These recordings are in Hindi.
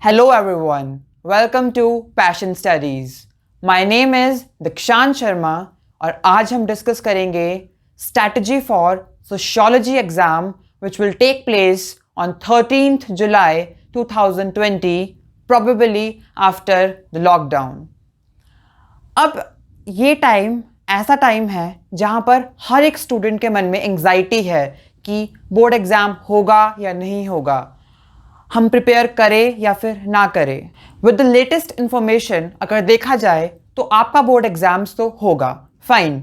Hello everyone, welcome to Passion Studies. My name is दीक्षांत शर्मा और आज हम डिस्कस करेंगे strategy for Sociology exam which will take place on 13th July 2020, probably after the lockdown. अब ये टाइम ऐसा टाइम है जहाँ पर हर एक स्टूडेंट के मन में एंग्जाइटी है कि बोर्ड एग्ज़ाम होगा या नहीं होगा, हम प्रिपेयर करें या फिर ना करें. विद द लेटेस्ट इन्फॉर्मेशन अगर देखा जाए तो आपका बोर्ड एग्ज़ाम्स तो होगा, फाइन.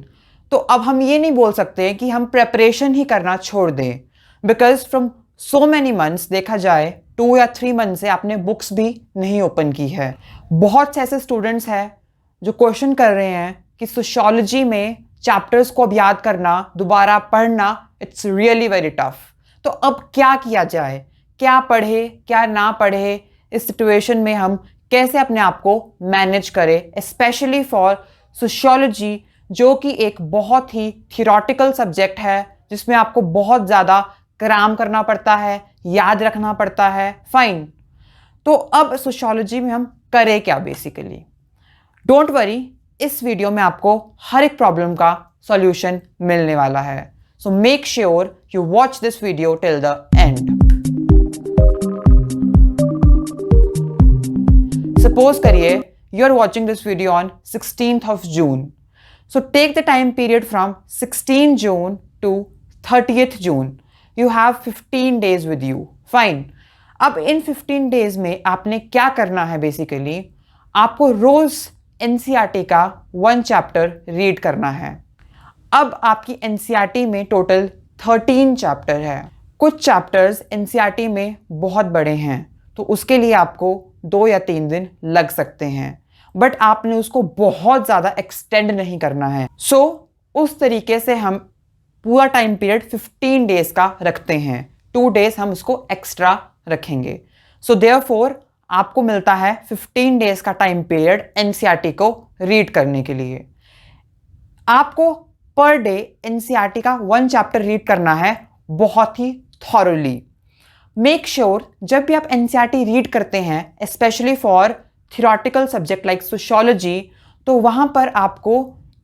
तो अब हम ये नहीं बोल सकते कि हम प्रेपरेशन ही करना छोड़ दें, because from so many months देखा जाए 2 या 3 मंथ से आपने बुक्स भी नहीं ओपन की है. बहुत से ऐसे स्टूडेंट्स हैं जो क्वेश्चन कर रहे हैं कि सोशियोलॉजी में चैप्टर्स को अब याद करना, दोबारा पढ़ना, इट्स रियली वेरी टफ. तो अब क्या किया जाए, क्या पढ़े क्या ना पढ़े, इस सिचुएशन में हम कैसे अपने आप को मैनेज करें, स्पेशली फॉर सोशियोलॉजी जो कि एक बहुत ही थियोरेटिकल सब्जेक्ट है जिसमें आपको बहुत ज़्यादा क्राम करना पड़ता है, याद रखना पड़ता है, फाइन. तो अब सोशियोलॉजी में हम करें क्या बेसिकली. डोंट वरी, इस वीडियो में आपको हर एक प्रॉब्लम का सॉल्यूशन मिलने वाला है. So make sure you watch this video till the end. Suppose करिए you are watching this video on 16th of June. So take the time period from 16 June to 30th June. You have 15 days with you. Fine. अब इन 15 days में आपने क्या करना है बेसिकली, आपको रोज NCERT का 1 चैप्टर रीड करना है. अब आपकी NCERT में टोटल 13 चैप्टर है. कुछ चैप्टर्स NCERT में बहुत बड़े हैं तो उसके लिए आपको 2 या 3 दिन लग सकते हैं, बट आपने उसको बहुत ज़्यादा एक्सटेंड नहीं करना है. सो उस तरीके से हम पूरा टाइम पीरियड 15 डेज का रखते हैं. 2 डेज हम उसको एक्स्ट्रा रखेंगे. सो देयरफॉर आपको मिलता है 15 डेज का टाइम पीरियड NCERT को रीड करने के लिए. आपको पर डे NCERT का 1 चैप्टर रीड करना है बहुत ही थॉरली. मेक श्योर जब भी आप NCERT रीड करते हैं, specially for theoretical subject like sociology, तो वहाँ पर आपको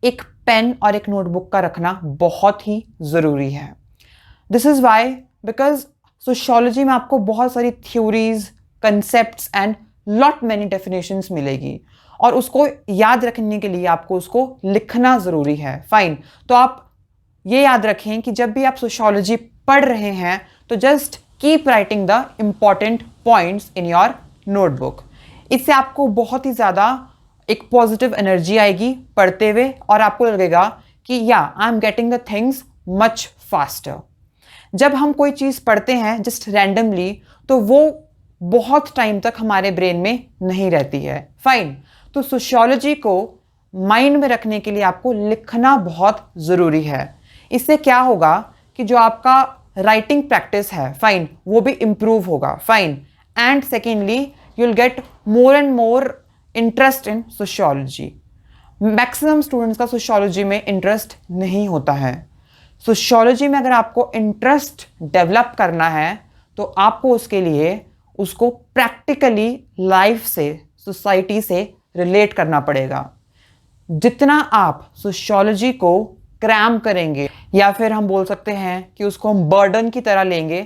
एक पेन और एक नोटबुक का रखना बहुत ही ज़रूरी है. This is why because sociology में आपको बहुत सारी theories, concepts and lot many definitions मिलेगी और उसको याद रखने के लिए आपको उसको लिखना ज़रूरी है. फाइन. तो आप ये याद रखें कि जब भी आप सोशियोलॉजी पढ़ रहे हैं तो just keep writing the important points in your notebook. इससे आपको बहुत ही ज़्यादा एक पॉजिटिव एनर्जी आएगी पढ़ते हुए और आपको लगेगा कि या I am getting the things much faster. जब हम कोई चीज़ पढ़ते हैं जस्ट रैंडमली तो वो बहुत टाइम तक हमारे ब्रेन में नहीं रहती है. फाइन. तो सोशियोलॉजी को माइंड में रखने के लिए आपको लिखना बहुत ज़रूरी है. इससे क्या होगा कि जो आपका राइटिंग प्रैक्टिस है, फाइन, वो भी इम्प्रूव होगा. Fine. And secondly you will get more and more interest in sociology. Maximum students का सोशियोलॉजी में इंटरेस्ट नहीं होता है. सोशियोलॉजी में अगर आपको इंटरेस्ट डेवलप करना है तो आपको उसके लिए उसको प्रैक्टिकली लाइफ से, सोसाइटी से रिलेट करना पड़ेगा. जितना आप सोशियोलॉजी को क्रैम करेंगे या फिर हम बोल सकते हैं कि उसको हम बर्डन की तरह लेंगे,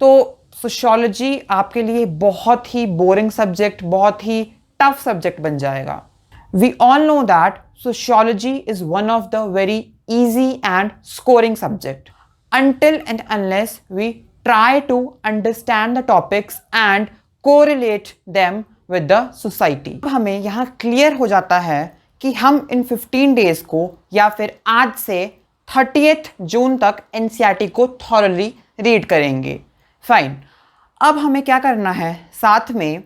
तो सोशियोलॉजी आपके लिए बहुत ही बोरिंग सब्जेक्ट, बहुत ही टफ सब्जेक्ट बन जाएगा. We all know that sociology is one of the very easy and scoring subject until and unless we try to understand the topics and correlate them with the society. अब हमें यहाँ क्लियर हो जाता है कि हम इन 15 डेज को या फिर आज से 30th जून तक NCERT को थॉरली रीड करेंगे. फाइन. अब हमें क्या करना है साथ में,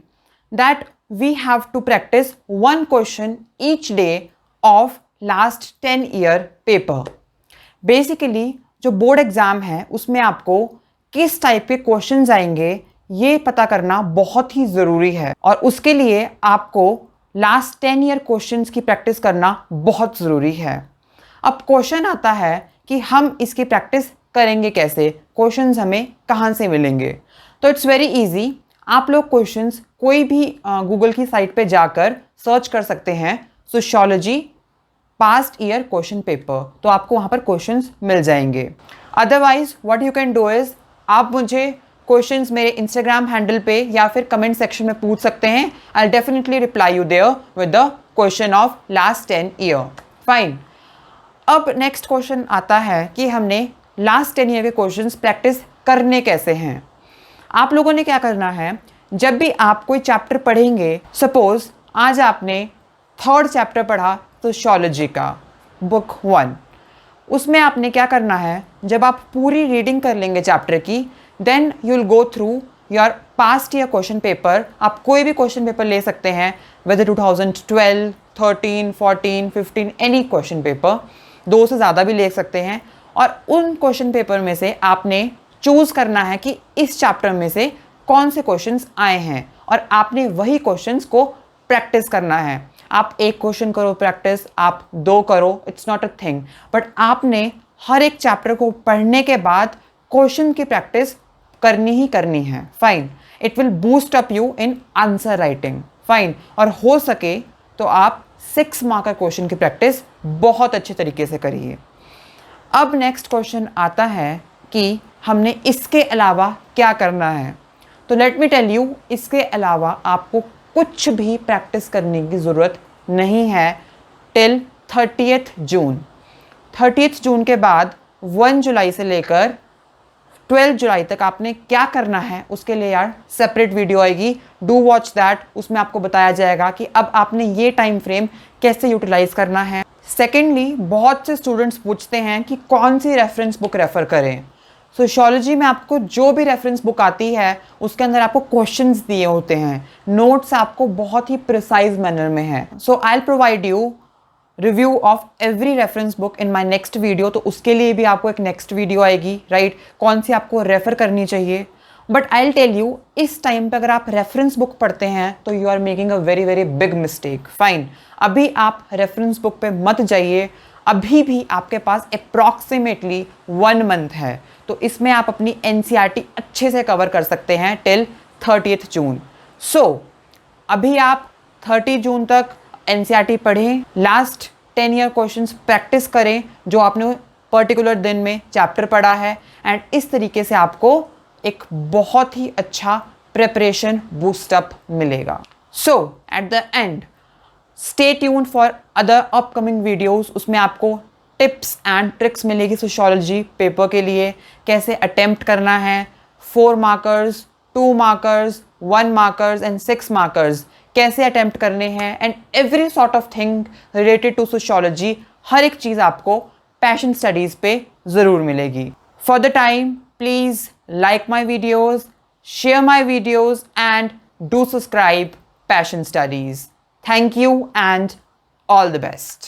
that we have to practice 1 question each day of last 10 year paper. Basically जो बोर्ड एग्ज़ाम है उसमें आपको किस टाइप के क्वेश्चंस आएंगे ये पता करना बहुत ही ज़रूरी है और उसके लिए आपको लास्ट 10 ईयर क्वेश्चंस की प्रैक्टिस करना बहुत ज़रूरी है. अब क्वेश्चन आता है कि हम इसकी प्रैक्टिस करेंगे कैसे, क्वेश्चंस हमें कहाँ से मिलेंगे. तो इट्स वेरी ईजी. आप लोग क्वेश्चंस कोई भी गूगल की साइट पे जाकर सर्च कर सकते हैं sociology past year question paper, तो आपको वहाँ पर क्वेश्चंस मिल जाएंगे। Otherwise what you can do is आप मुझे क्वेश्चंस मेरे इंस्टाग्राम हैंडल पे या फिर कमेंट सेक्शन में पूछ सकते हैं। I definitely reply you there with the question of last 10 year. Fine, अब नेक्स्ट क्वेश्चन आता है कि हमने लास्ट 10 ईयर के क्वेश्चंस प्रैक्टिस करने कैसे हैं। आप लोगों ने क्या करना है, जब भी आप कोई चैप्टर पढ़ेंगे, सपोज आज आपने 3rd चैप्टर पढ़ा सोशियोलॉजी का बुक 1, उसमें आपने क्या करना है, जब आप पूरी रीडिंग कर लेंगे चैप्टर की, then you will go through your past year question paper. आप कोई भी क्वेश्चन पेपर ले सकते हैं, वेदर 2012, 13, 14, 15, एनी क्वेश्चन पेपर, 2 से ज़्यादा भी ले सकते हैं। और उन क्वेश्चन पेपर में से आपने चूज़ करना है कि इस चैप्टर में से कौन से क्वेश्चंस आए हैं, और आपने वही क्वेश्चंस को प्रैक्टिस करना है। आप 1 क्वेश्चन करो प्रैक्टिस, आप 2 करो, it's not a thing, but आपने हर एक चैप्टर को पढ़ने के बाद क्वेश्चन की प्रैक्टिस करनी ही करनी है। Fine, it will boost up you in answer writing. Fine, और हो सके तो आप 6 मार्कर क्वेश्चन की प्रैक्टिस बहुत अच्छे तरीके से करिए। अब नेक्स्ट क्वेश्चन आता है कि हमने इसके अलावा क्या करना है। तो लेट मी टेल यू, इसके अलावा आपको कुछ भी प्रैक्टिस करने की ज़रूरत नहीं है टिल 30th जून। 30th जून के बाद 1 जुलाई से लेकर 12 जुलाई तक आपने क्या करना है, उसके लिए यार सेपरेट वीडियो आएगी, डू वॉच दैट। उसमें आपको बताया जाएगा कि अब आपने ये टाइम फ्रेम कैसे यूटिलाइज करना है। सेकेंडली, बहुत से स्टूडेंट्स पूछते हैं कि कौन सी रेफरेंस बुक रेफ़र करें। सोशियोलॉजी में आपको जो भी रेफरेंस बुक आती है उसके अंदर आपको क्वेश्चंस दिए होते हैं, नोट्स आपको बहुत ही प्रिसाइज मैनर में है। So I will provide you review of every reference book in my next video. तो उसके लिए भी आपको एक नेक्स्ट वीडियो आएगी, राइट, कौन सी आपको रेफ़र करनी चाहिए। But I will tell you, इस टाइम पे अगर आप रेफरेंस बुक पढ़ते हैं तो you are making a very very big mistake. Fine, अभी आप रेफरेंस बुक पे मत जाइए, अभी भी आपके पास अप्रॉक्सीमेटली 1 मंथ है, तो इसमें आप अपनी NCERT अच्छे से कवर कर सकते हैं टिल 30th जून। सो अभी आप 30 जून तक NCERT पढ़ें, लास्ट 10 ईयर क्वेश्चंस प्रैक्टिस करें जो आपने पर्टिकुलर दिन में चैप्टर पढ़ा है, एंड इस तरीके से आपको एक बहुत ही अच्छा प्रिपरेशन बूस्टअप मिलेगा। So at the end stay tuned for other upcoming videos, उसमें आपको टिप्स एंड ट्रिक्स मिलेगी सोशियोलॉजी पेपर के लिए, कैसे अटेम्प्ट करना है, 4 markers, 2 markers, 1 markers and 6 markers कैसे अटेम्प्ट करने हैं, and every sort of thing related to sociology. हर एक चीज़ आपको पैशन स्टडीज़ पे ज़रूर मिलेगी। For the time please like my videos, share my videos, and do subscribe Passion Studies. Thank you and all the best.